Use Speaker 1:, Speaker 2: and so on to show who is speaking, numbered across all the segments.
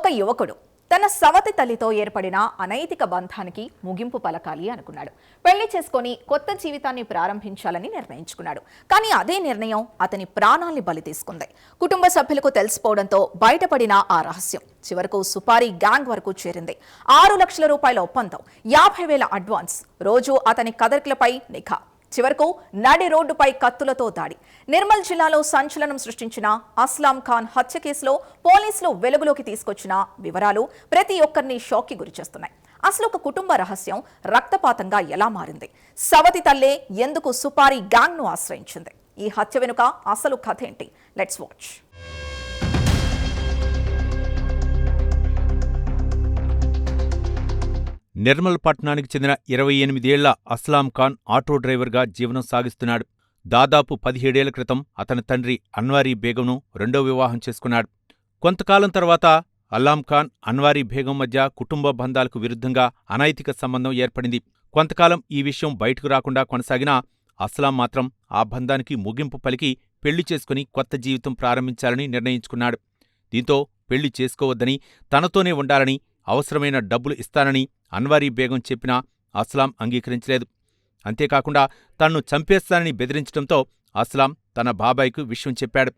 Speaker 1: ఒక యువకుడు తన సవతి తల్లితో ఏర్పడిన అనైతిక బంధానికి ముగింపు పలకాలి అనుకున్నాడు. పెళ్లి చేసుకొని కొత్త జీవితాన్ని ప్రారంభించాలని నిర్ణయించుకున్నాడు. కానీ అదే నిర్ణయం అతని ప్రాణాల్ని బలి తీసుకుంది. కుటుంబ సభ్యులకు తెలిసిపోవడంతో బయటపడిన ఆ రహస్యం చివరకు సుపారీ గ్యాంగ్ వరకు చేరింది. 6 లక్షల రూపాయల ఒప్పందం, 50,000 అడ్వాన్స్, రోజు అతని కదలికలపై నిఘా, చివరకు నడి రోడ్డుపై కత్తులతో దాడి. నిర్మల్ జిల్లాలో సంచలనం సృష్టించిన అస్లాం ఖాన్ హత్య కేసులో పోలీసులు వెలుగులోకి తీసుకొచ్చిన వివరాలు ప్రతి ఒక్కరిని షాక్కి గురిచేస్తున్నాయి. అసలు ఒక కుటుంబ రహస్యం రక్తపాతంగా ఎలా మారింది? సవతి తల్లే ఎందుకు సుపారీ గ్యాంగ్ ను ఆశ్రయించింది? ఈ హత్య వెనుక అసలు కథ ఏంటి? Let's watch.
Speaker 2: నిర్మల్ పట్టణానికి చెందిన 28 ఏళ్ల అస్లాం ఖాన్ ఆటో డ్రైవర్గా జీవనం సాగిస్తున్నాడు. దాదాపు 17 ఏళ్ల క్రితం అతని తండ్రి అన్వారీ బేగంను రెండో వివాహం చేసుకున్నాడు. కొంతకాలం తర్వాత అల్లాం ఖాన్, అన్వారీ బేగం మధ్య కుటుంబ బంధాలకు విరుద్ధంగా అనైతిక సంబంధం ఏర్పడింది. కొంతకాలం ఈ విషయం బయటకు రాకుండా కొనసాగినా అస్లాం మాత్రం ఆ బంధానికి ముగింపు పలికి పెళ్లి చేసుకుని కొత్త జీవితం ప్రారంభించాలని నిర్ణయించుకున్నాడు. దీంతో పెళ్లి చేసుకోవద్దని, తనతోనే ఉండాలని, అవసరమైన డబ్బులు ఇస్తానని అన్వారీ బేగం చెప్పినా అస్లాం అంగీకరించలేదు. అంతేకాకుండా తన్ను చంపేస్తానని బెదిరించడంతో అస్లాం తన బాబాయ్కు విషయం చెప్పాడు.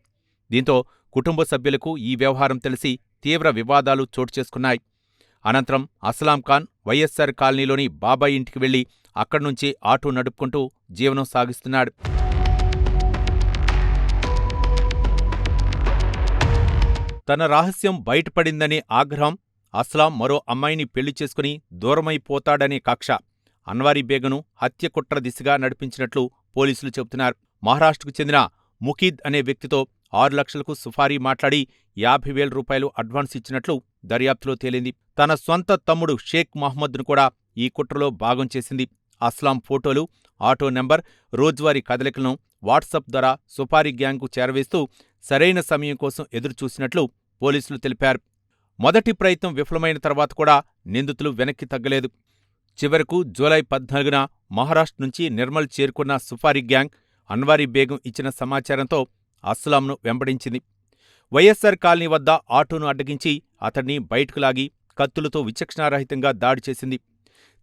Speaker 2: దీంతో కుటుంబ సభ్యులకు ఈ వ్యవహారం తెలిసి తీవ్ర వివాదాలు చోటుచేసుకున్నాయి. అనంతరం అస్లాం ఖాన్ వైఎస్ఆర్ కాలనీలోని బాబాయ్ ఇంటికి వెళ్లి అక్కడ్నుంచి ఆటో నడుపుకుంటూ జీవనం సాగిస్తున్నాడు. తన రహస్యం బయటపడిందనే ఆగ్రహం, అస్లాం మరో అమ్మాయిని పెళ్లి చేసుకుని దూరమైపోతాడనే కక్ష అన్వారీ బేగను హత్య కుట్ర దిశగా నడిపించినట్లు పోలీసులు చెబుతున్నారు. మహారాష్ట్రకు చెందిన ముకీద్ అనే వ్యక్తితో 6 లక్షలకు సుపారీ మాట్లాడి 50,000 రూపాయలు అడ్వాన్స్ ఇచ్చినట్లు దర్యాప్తులో తేలింది. తన సొంత తమ్ముడు షేక్ మహమ్మద్ను కూడా ఈ కుట్రలో భాగం చేసింది. అస్లాం ఫోటోలు, ఆటో నెంబర్, రోజువారీ కదలికలను వాట్సాప్ ద్వారా సుపారీ గ్యాంగ్కు చేరవేస్తూ సరైన సమయం కోసం ఎదురుచూసినట్లు పోలీసులు తెలిపారు. మొదటి ప్రయత్నం విఫలమైన తర్వాత కూడా నిందితులు వెనక్కి తగ్గలేదు. చివరకు జూలై 14న మహారాష్ట్ర నుంచి నిర్మల్ చేరుకున్న సుపారీ గ్యాంగ్ అన్వారీ బేగం ఇచ్చిన సమాచారంతో అస్లాంను వెంబడించింది. వైఎస్ఆర్ కాలనీ వద్ద ఆటోను అడ్డగించి అతన్ని బయటకు లాగి కత్తులతో విచక్షణారహితంగా దాడి చేసింది.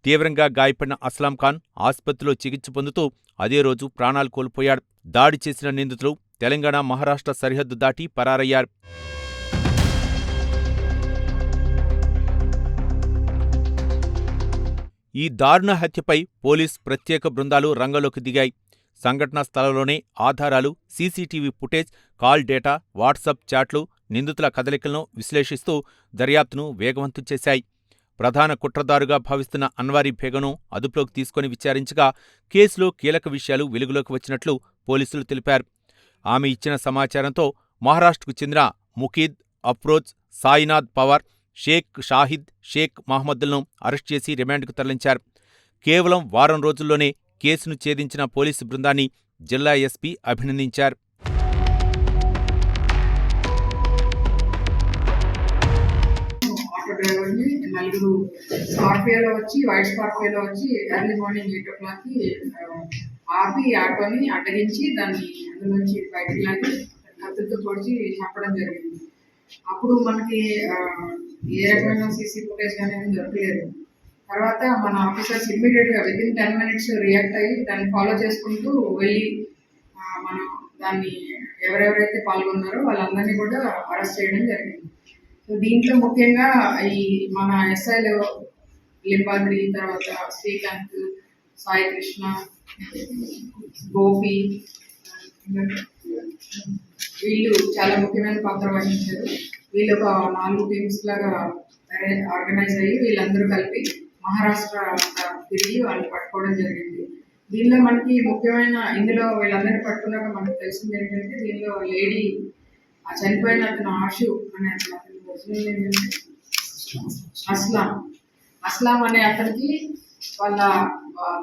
Speaker 2: తీవ్రంగా గాయపడిన అస్లాం ఖాన్ ఆసుపత్రిలో చికిత్స పొందుతూ అదే రోజు ప్రాణాలు కోల్పోయాడు. దాడి చేసిన నిందితులు తెలంగాణ, మహారాష్ట్ర సరిహద్దు దాటి పరారయ్యారు. ఈ దారుణ హత్యపై పోలీస్ ప్రత్యేక బృందాలు రంగంలోకి దిగాయి. సంఘటనా స్థలంలోనే ఆధారాలు, CCTV footage, call data, WhatsApp చాట్లు, నిందితుల కదలికలను విశ్లేషిస్తూ దర్యాప్తును వేగవంతం చేశాయి. ప్రధాన కుట్రదారుగా భావిస్తున్న అన్వారీ బేగంను అదుపులోకి తీసుకుని విచారించగా కేసులో కీలక విషయాలు వెలుగులోకి వచ్చినట్లు పోలీసులు తెలిపారు. ఆమె ఇచ్చిన సమాచారంతో మహారాష్ట్రకు చెందిన ముకీద్, అఫ్రోజ్, సాయినాథ్ పవార్, షేక్ షాహిద్, షేక్ మహమ్మద్లను అరెస్ట్ చేసి రిమాండ్కు తరలించారు. కేవలం వారం రోజుల్లోనే కేసును ఛేదించిన పోలీసు బృందాన్ని జిల్లా ఎస్పీ అభినందించారు.
Speaker 3: నలుగురు స్కార్పియోలో వచ్చి, వైట్ స్కార్పియోలో వచ్చి ఎర్లీ మార్నింగ్ 8 o'clockకి ఆపి ఆటోని అడ్డగించి దాన్ని అందులోంచి బయటకు లాగి కత్తులతో పొడిచి చంపడం జరిగింది. అప్పుడు మనకి ఏ రకమైన సీసీ ఫుటేజ్ అనేది దొరకలేదు. తర్వాత మన ఆఫీసర్స్ ఇమ్మీడియట్గా వితిన్ 10 minutes రియాక్ట్ అయ్యి దాన్ని ఫాలో చేసుకుంటూ వెళ్ళి మనం దాన్ని ఎవరెవరైతే పాల్గొన్నారో వాళ్ళందరినీ కూడా అరెస్ట్ చేయడం జరిగింది. సో దీంట్లో ముఖ్యంగా ఈ మన ఎస్ఐలు లింబాద్రి, తర్వాత శ్రీకాంత్, సాయి కృష్ణ, గోపి, వీళ్ళు చాలా ముఖ్యమైన పాత్ర వహించారు. వీళ్ళు ఒక 4 టీమ్స్ లాగా ఆర్గనైజ్ అయ్యి వీళ్ళందరూ కలిపి మహారాష్ట్ర తిరిగి వాళ్ళు పట్టుకోవడం జరిగింది. దీనిలో మనకి ముఖ్యమైన ఇందులో వీళ్ళందరినీ పట్టుకున్నాక మనకు తెలిసింది ఏంటంటే, దీనిలో లేడీ చనిపోయిన అతను ఆషు అనే అతను అస్లాం అనే అతనికి వాళ్ళ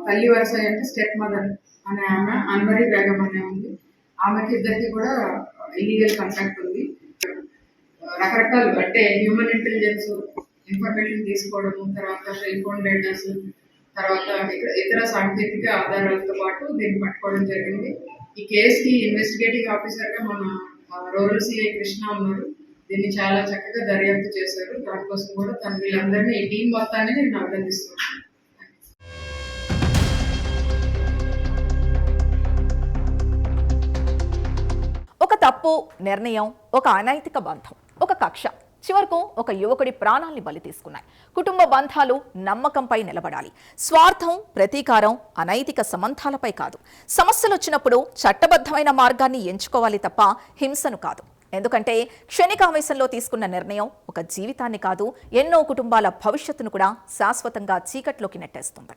Speaker 3: తల్లి వరుస అంటే స్టెప్ మదర్ అనే ఆమె అన్వరీ బేగం అనే ఉంది. ఆమెకి ఇద్దరికి కూడా ఇల్లీగల్ కాంటాక్ట్ ఉంది. రకరకాలు అంటే హ్యూమన్ ఇంటెలిజెన్స్ ఇన్ఫర్మేషన్ తీసుకోవడము, తర్వాత సెల్ ఫోన్ డేటాస్, తర్వాత ఇతర సాంకేతిక ఆధారాలతో పాటు దీన్ని పట్టుకోవడం జరిగింది. ఈ కేసుకి ఇన్వెస్టిగేటింగ్ ఆఫీసర్గా మన రూరల్ సిఐ కృష్ణ ఉన్నారు. దీన్ని చాలా చక్కగా దర్యాప్తు చేశారు. దానికోసం కూడా వీళ్ళందరినీ ఈ టీం మొత్తాన్ని నేను అభినందిస్తున్నాను.
Speaker 1: ఒక తప్పు నిర్ణయం, ఒక అనైతిక బంధం, ఒక కక్ష చివరకు ఒక యువకుడి ప్రాణాల్ని బలి తీసుకున్నాయి. కుటుంబ బంధాలు నమ్మకంపై నిలబడాలి. స్వార్థం, ప్రతీకారం అనైతిక సంబంధాలపై కాదు. సమస్యలు వచ్చినప్పుడు చట్టబద్ధమైన మార్గాన్ని ఎంచుకోవాలి తప్ప హింసను కాదు. ఎందుకంటే క్షణికావేశంలో తీసుకున్న నిర్ణయం ఒక జీవితాన్ని కాదు, ఎన్నో కుటుంబాల భవిష్యత్తును కూడా శాశ్వతంగా చీకట్లోకి నెట్టేస్తుంది.